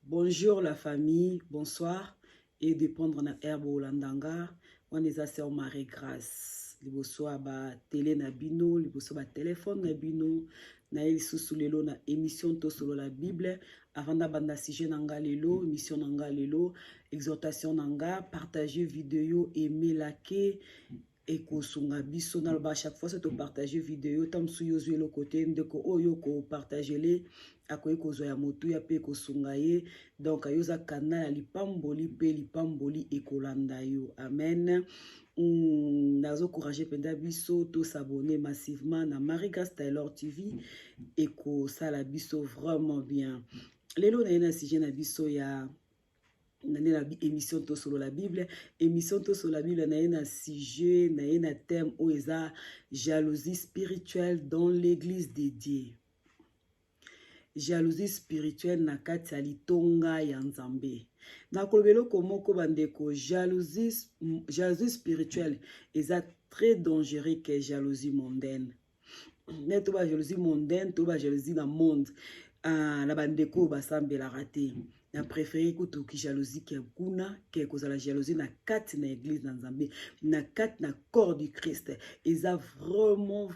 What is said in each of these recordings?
Bonjour la famille, bonsoir. Et de prendre na herbe Olandanga. On est à Sœur Marie Grâce. Liboso ba télé na bino, liboso ba téléphone na bino. Na sous lelo na émission to solo la Bible. Avant na banda sujet nanga lelo, émission nanga lelo, exhortation nanga, partager vidéo, aimer, liker. Et kosunga biso na ba chaque fois c'est to partager vidéo tam su yo le côté ndeko oyo ko partager les akoyi ko zo ya moto ya pe kosunga ye donc ayoza canal ya lipamboli pe lipamboli ekolanda yo amen. Nazo encourager penda biso to s'abonner massivement na Marie Grâce Taylor TV et ko sala biso vraiment bien lelo na ina sujet na biso ya na émission to solo la Bible émission to solo la Bible na sujet na thème où eza jalousie spirituelle dans l'église dédiée. Jalousie spirituelle na kati ya litonga ya Nzambe. Na kolobelo komoko bandeko jalousie spirituelle eza très dangereux que jalousie mondaine. Ne to ba jalousie mondaine to ba jalousie na monde la bandeko basambela raté. Na préféré kutu ki jalousie ki kuna ke koza la jalousie na kati na église na Nzambe na kati na corps du Christ eza vraiment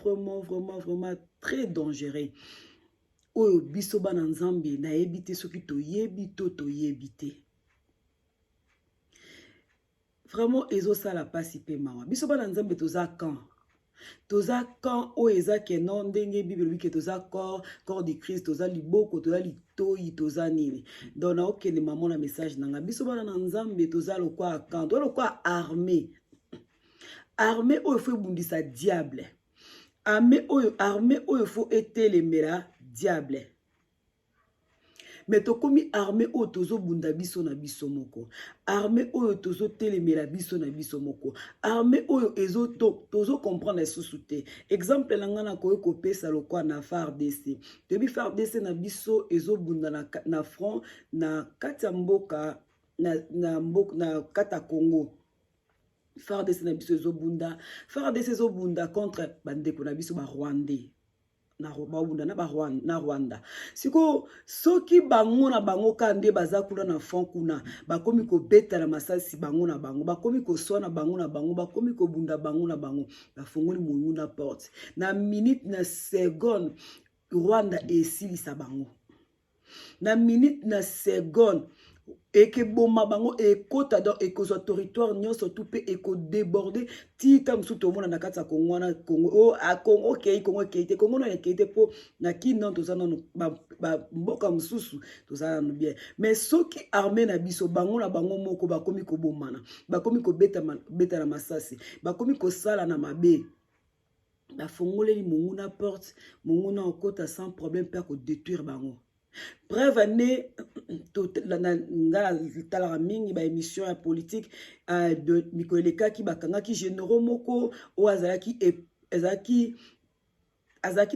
très dangereux. Oyo biso bana Nzambe na yebite soki to yebi to yebite vraiment ezo sala pasi pe mawa biso bana Nzambe toza quand o eza ke non ndenge Bible bi ke toza corps du Christ toza liboko toza litoyi toza nini donc na okende maman na message nanga biso bana na Nzambe toza lokwa quand toza lokwa armée oyo faut bundisa diable armée oyo faut etelemela diable mais to komi armée oyo tozo bunda biso na biso moko armée oyo tozo telemela biso na biso moko armée oyo ezo tozo comprendre susu te exemple langa na koyo kopesa lokwa na FARDC tobi FARDC na biso ezo bunda na front na kati ya mboka na kata Congo FARDC na biso ezo bunda contre bandeko na biso ba Rwandais na Rwanda. Siko soki bango na bango kande baza kula na fond kuna bakomi ko beta na masasi bango na bango bakomi ko sona bango na bango bakomi ko bunda bango na bango bafungoli mungu na porte na minute na seconde Rwanda esilisa bango na minute na seconde eke boma bango ekota donc ekozwa territoire nyonso tout pe eko déborder tita msu to mona na kati ya Congo na Congo a Congo kei Congo keite Congo na keite po na kino to sana no ba mboka msusu to sana no bien mais soki armée na biso bango na bango moko bakomi ko bomana bakomi ko beta na masasi bakomi ko sala na mabe ba fongoleli mungu na porte mungu na okota sans problème pe ko détruire bango. Bref, année, la mingi ba émission ya politique de Mikoleka ki bakanga ki généraux moko o azaki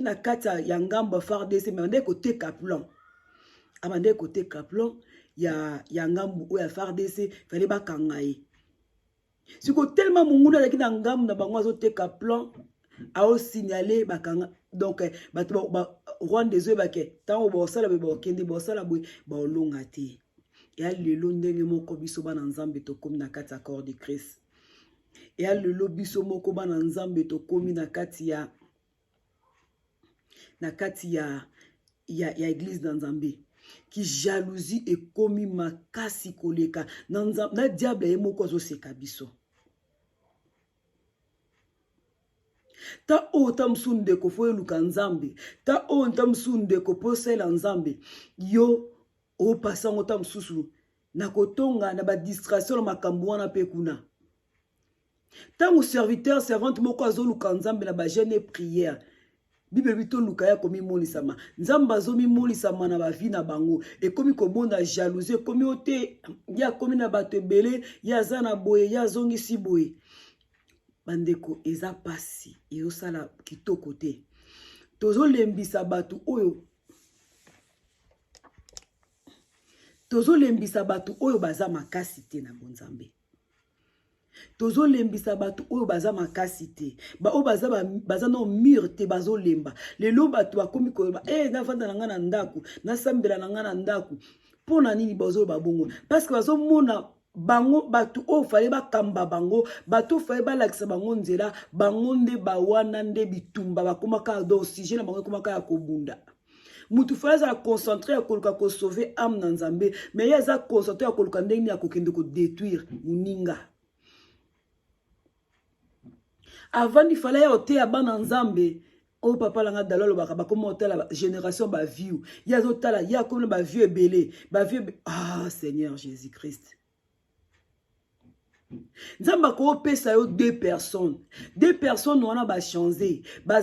na kata ya ngamba FARDC mais ndeko te kaplan amande côté kaplan ya ngambu o ya FARDC fallait bakanga ye siko tellement munguna yaki na ngambu na bango azo te kaplan a signaler bakanga donc bato ba Rwanda ezo bake tango bosala be bokende bosala boy ba olonga te ya lelo ndenge moko biso bana Nzambe to komi na kati ya corps de Christ ya lelo biso moko bana Nzambe to komi na kati ya église na Nzambe ki jalousie ekomi makasi koleka na diable ye moko zo seka biso ta o tamsunde ko fo eluka Nzambe ta o tamsunde ko posela Nzambe yo o pasango tamsusu na kotonga na ba distraction na makambo wana pe kuna tango serviteur servante moko azoluka Nzambe na ba jeune prière Bible bito luka ya komi molisama Nzambe azomi molisama na ba vie na bango e komi ko bonda jalousie komi ote ya komi na bato ebele ya zana boye ya zongi si boye bandeko eza pasi ezosala kitoko te tozolembisa bato oyo baza makasi te na bonzambe tozolembisa bato oyo baza makasi te oyo baza no mur te bazolemba lelo bato bakomi koyeba navanda na nga na ndaku nasambela na nga na ndaku pona nini bazo babongo parce que bazo mona bango batu o fallait ba kamba bango batu fallait ba lakisa bango nzela bango nde ba wana nde bitumba bakoma ka do oxygène bango koma ka kobunda mutu fallait za concentrer à koluka ko sauver âme na Nzambe mais ya za concentrer à koluka ndenge ya kokende ko détruire muninga avant il fallait ote ya bana Nzambe o papa langa dalolo baka bakoma otala génération ba vieux ya zotala ya comme ba vieux belé ba vieux ah Seigneur Jésus-Christ Nzamba ko pesa yo deux personnes wana ba changer ba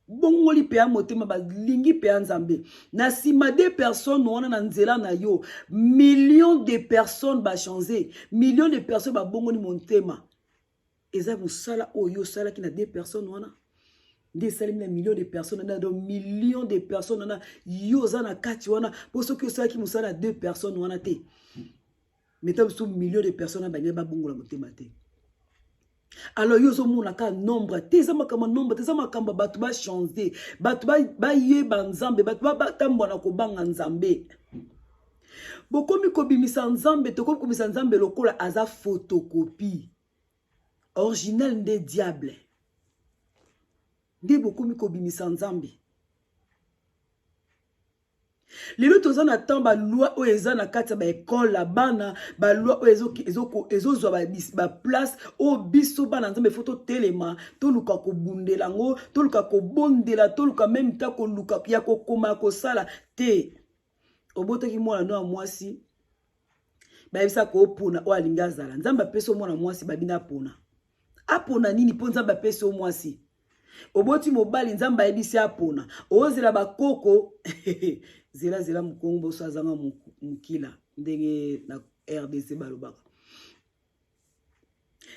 bongoli pe motema ba lingi pe Nzambe na sima deux personnes wana na nzela na yo millions de personnes ba changer millions de personnes ba bongoni montema eza musala oyo sala ki na deux personnes wana des salim na millions de personnes na donc millions de personnes na yo za na kati wana pour ceux qui sala ki musala deux personnes wana te mettons sous millions de personnes ba ba bongola motema te alors yo zo mona ka nombre te za makamba nombre te za makamba batu ba changer batu ba yeba Nzambe batu ba tambona ko banga Nzambe bokomi ko bimisa Nzambe to ko bimisa Nzambe lokola aza photocopie original nde diable nde bokomi ko bimisa Nzambe lelo toza na temps ba loi o eza na kati ba école la bana ba loi o ezo zo ba place o biso bana Nzambe photo telema to luka ko bundela ngo to luka ko bondela to luka même ta ko luka ya ko koma ko sala te oboto ki mwana no mwasi ba bisa ko pona o alinga zala Nzambe peso mwana mwasi babina pona apona nini po Nzambe peso mwasi oboti mobali Nzambe ebisi apona ozela bakoko zela mukongo so azanga mukila ndenge na RDC balobaka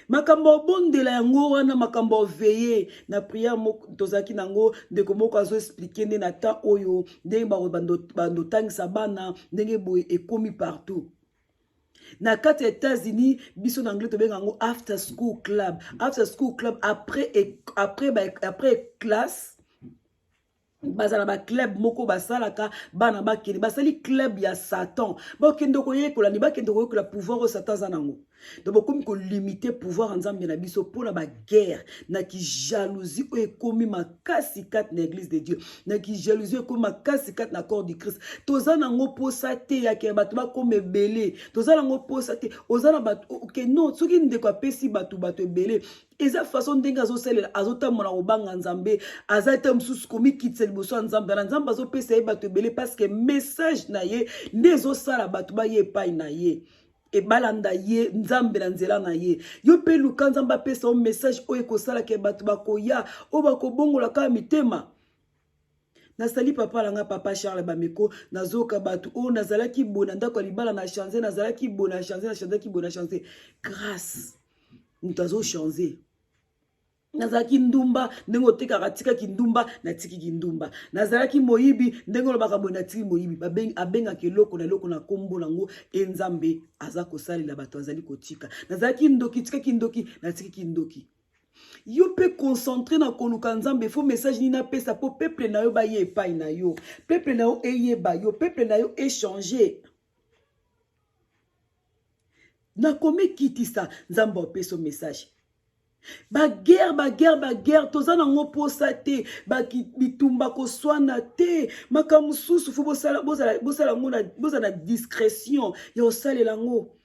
makambo bondela yango wana makambo veiller na prière tozaki nango ndeko moko azo expliquer nde na temps oyo ndenge bando tangisa bana ndenge boye ekomi partout na kati ya États-Unis biso na anglais tobenga ngo after school club après classe bazala ba club moko basalaka bana bakeni basali club ya Satan bakende ko yekola ni bakende ko yekola pouvoir o Satan zanango donc bokomi ko limiter pouvoir Nzambe na biso pona ba guerre na ki jalousie o ekomi makasi kat na église de Dieu na ki jalousie ko makasi kat na corps du Christ tozana ngo posa te ya ke batu ba kome belé tozana ngo posa te ozana batu okay non soki ndeko apesi batu belé eza façon ndenge azosalela azotamona kobanga Nzambe azata msusu komi kitse liboso Nzambe na Nzambe azopesa ye batu belé parce que message na ye ndezo sala batu ba ye pai na ye e balanda ye Nzambe na nzela na ye yo pe luka Nzambe apesa o message oyo ekosala ke batu bakoya o bakobongola ka mitema nasali papa langa papa Charles Bameko nazoka batu o nazalaki bona ndako libala na changer nazalaki bona changer na changer ki bona changer grâce mutazo changer nazalaki ndumba ndenge otekaka tikaki ndumba na tikiki ndumba nazalaki moyibi ndenge olobaka boye na tiki moyibi abengaka eloko na eloko na kombo nango Nzambe aza kosalela bato azali kotika nazalaki ndoki tikaki ndoki na tikiki ndoki yo pe concentré na koluka Nzambe fo message ni na pesa po peuple na yo ba ye epai na yo peuple na yo eyeba yo peuple na yo échanger na kome kitisa Nzambe opeso message ba guerre tozana ngo posa te ba bitumba ko swana te makamususu fo bosala ngo na bozana discrétion yo salela ngo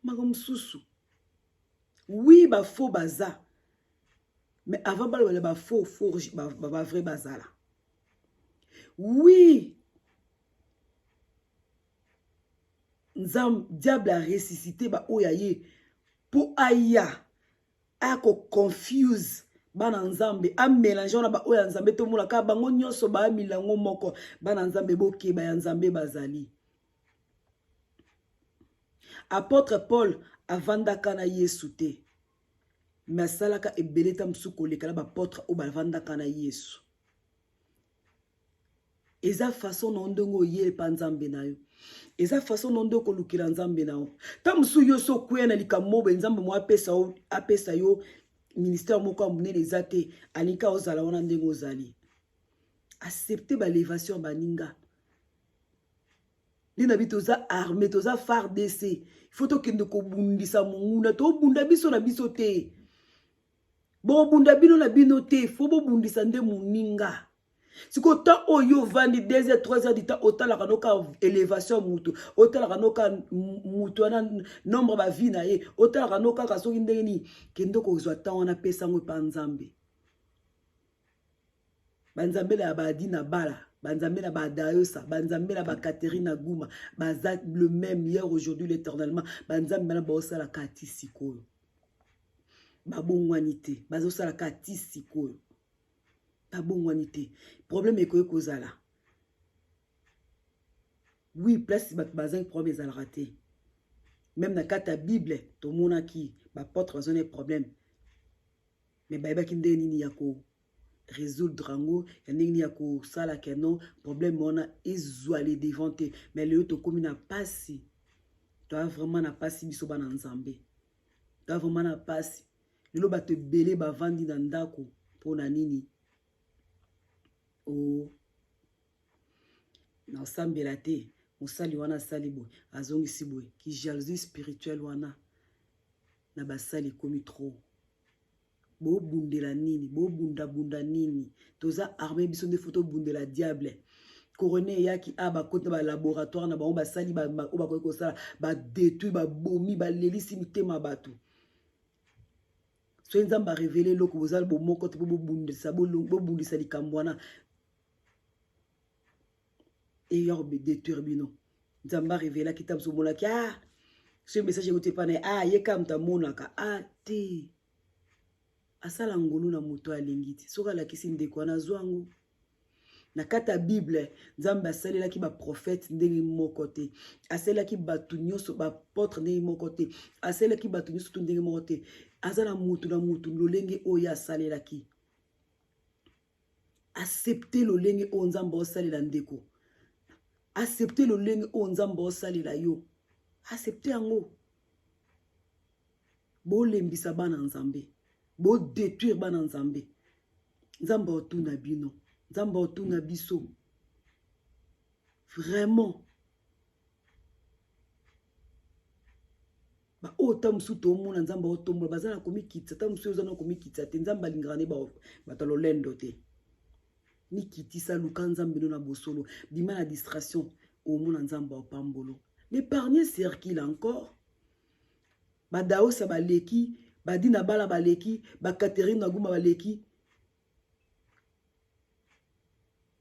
makamususu oui ba faux baza mais avant ba faux ba vrai bazala oui Nzam diable a ressuscité ba oyaye pour aya ako confuse bana Nzambe a mélanger na ba oya Nzambe to mula ka bango nyonso ba milango moko bana Nzambe boke ba ya Nzambe bazali apôtre Paul avandaka na Yesu te masalaka ebeleta msuko lekala ba apôtre o bavandaka na Yesu eza façon ndongo ye pa Nzambe na yo eza façon nondo ko lukira Nzambe nao tamusu yo so kwena likamobe Nzambe mo apesa yo ministère moko amunene ezate alika ozala wana ndengo ozali accepter ba élévation baninga Lina bi toza armé, toza FARDC. Il faut tokende ko bundisa munguna, to bunda biso na biso te. Bo bunda bino na bino te, faut bo bundisa nde muninga. Si ko ta oyo vandi 2 heures 3 heures du temps autant la kanoka élévation mutu, autant la kanoka mutu ana nombre ba vie na ye, autant la kanoka kasoki ndenge ni kendo ko zwa ta wana pesa ngo pa nzambe. Banzambe la badina bala. Banzambe na badayosa, banzambe na bakaterina guma, baza le même hier, aujourd'hui, l'éternellement. Banzambe na baosa la kati sikoyo. Babongwanite, bazosa la kati sikoyo. Babongwanite. Problème ekoye kozala. Oui, place bat bazin problème ezala raté. Même na kata Bible, to mona ki ba porte raisonner problème. Mais ba ki ndeni ni yako résoudre rango ya ndenge ya ko sala keno problème on a ezwale devant te mais le to komi na pasi to vraiment na pasi biso bana nzambe to vraiment na pasi lelo ba te belé ba vandi na ndako pona nini o na sambela te mosali wana sali boy azongi si boy ki jalousie spirituelle wana na basali komi trop. Bo bundela nini, bo bunda nini. Toza armé biso de photo bundela diable. Coroné yaki aba kote ba laboratoire na ba sali ba ko sala ba détruit ba bomi ba lelisi mitema batu. So nzamba révéler loko bozal bo moko te bo bundisa bo bundisa likambwana. Et yorbe détruire bino. Nzamba révéler kitab so mola ki ce message ngote pa na yeka mtamona ka te. Asala ngolu na moto alingiti soka la kisi ndeko na zwangu na kata Bible nzamba salela ki ba prophète ndenge moko te asala ki batu nyoso ba apôtre ndenge moko te asala ki batu nyoso to ndenge moko te azala mutu na mutu lolenge oya salela ki accepter lolenge o nzamba osalela ndeko accepter lolenge o nzamba osalela yo accepter yango bo lembisa bana nzambe bo détruire bana nzambe nzamba otuna bino nzamba otuna biso vraiment ba ota musuto omona nzamba otombola bazana komikitsa ta musu ozana komikitsa te nzamba lingane ba talolendo te ni kitisa luka nzambe no na bosolo bima na distraction omona nzamba opambolo l'épargner circule encore ba daosa baleki badina bala baleki ba Catherine Naguma baleki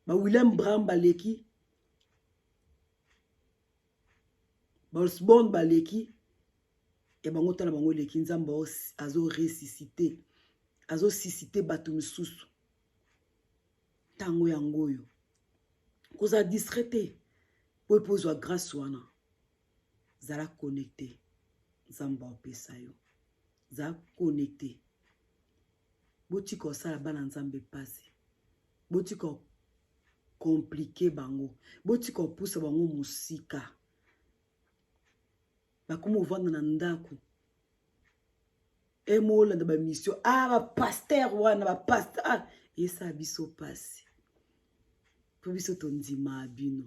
ba William Bram baleki ba Osborne baleki et bango tala bango leki nzamba azo ressusciter azo susciter batu misusu tango yangoyo koza distraité po pozwa grâce wana zala connecté nzamba opesa yo za connecté botiko sala bana nzambe pasi botiko compliqué bango botiko pousse bango musika bakomo vanda na ndako emola na ba mission ba pasteur wana ba pasteur esa biso pasi po biso tondima bino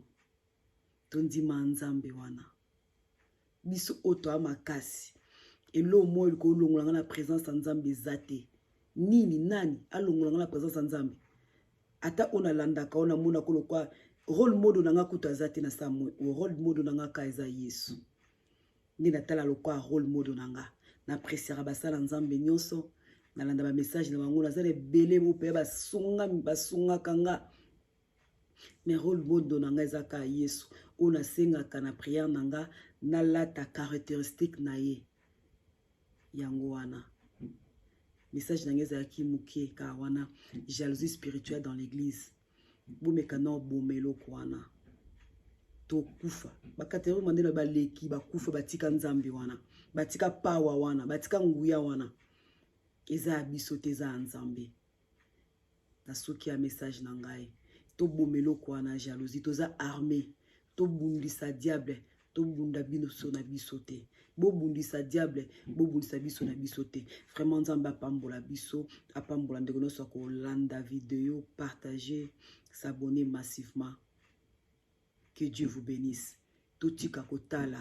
tondima nzambe wana biso oto amakasi elo mo ko longola na présence ya nzambe zate nini nani alongola na présence ya nzambe ata ona landaka ona mona ko lokwa rôle model nanga kuta zate na samu rôle model nanga ka eza Yesu ni natala lokwa rôle model nanga na appréciera basala nzambe nyonso na landa ba message na bango na zale belé mo pe basunga kanga mais rôle model nanga eza ka Yesu ona senga kana prière nanga na lata caractéristique na ye yango wana message nangeza ki muke ka wana jalousie spirituelle dans l'église bomekana bomelo kwana to kufa bakatero mandela baleki bakufa batika nzambe wana batika pawa wana batika nguya wana eza biso te za nzambe na soki ya message na ngai to bomelo kwana jalousie to za armée to bundisa diable to bunda bino so na biso te bo bundisa diable bo bundisa biso na biso te vraiment nzamba pambola biso apambola ndeko no so ko landa vidéo partager s'abonner massivement que Dieu vous bénisse totika kotala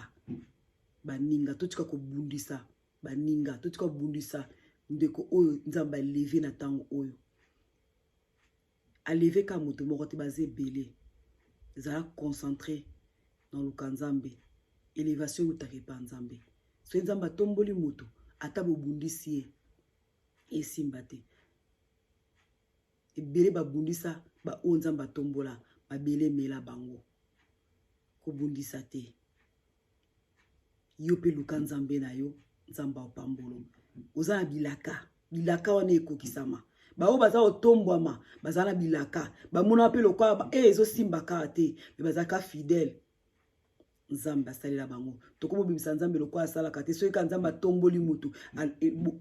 baninga, totika kobundisa baninga, totika kobundisa ndeko oyo nzamba levé na tango oyo alevé ka moto moko te bazé belé za concentré dans le kanzambe élévation utake pa nzambe so nzamba tomboli moto ata bobundisi ye esimba te ebele babundisa ba o nzamba tombola babele mela bango kobundisa te yo pe luka nzambe na yo nzamba opambolo oza na bilaka wana ekokisama bao baza otombwama baza na bilaka bamona pe lokwa ezosimba kaka te me bazaka fidèle nzambe asalela bango tokomobimisa nzambe lokwa asalaka te soki ka nzambe atomboli mutu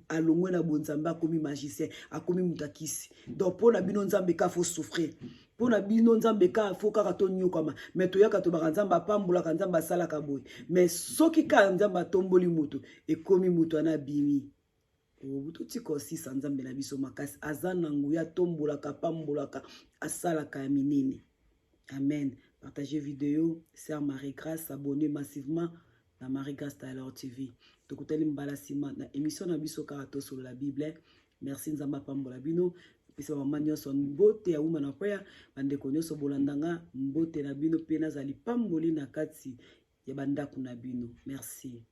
alongwe na bonzambe akomi magicien akomi mutakisi donc mpona bino nzambe ka fo souffrir mpona bino nzambe ka fo kaka tonyokama me toyaka tobaka nzambe apambolaka nzambe asalaka boye me soki ka nzambe atomboli mutu ekomi mutu ana bimi totika osisa nzambe na biso makasi aza na nguya atombolaka apambolaka asalaka ya minene. Amen. Partagez vidéo, Sœur Marie-Grâce, abonnez massivement à Marie-Grâce Tyler TV. Tokuteli mbala sima na émission na biso karato sur la Bible. Merci nzamba pambola bino. Pisa mama nyonso mbote ya woman of prayer, bandeko nyonso bolandanga mbote na bino pe nazali pamboli na kati ya bandako na bino. Merci.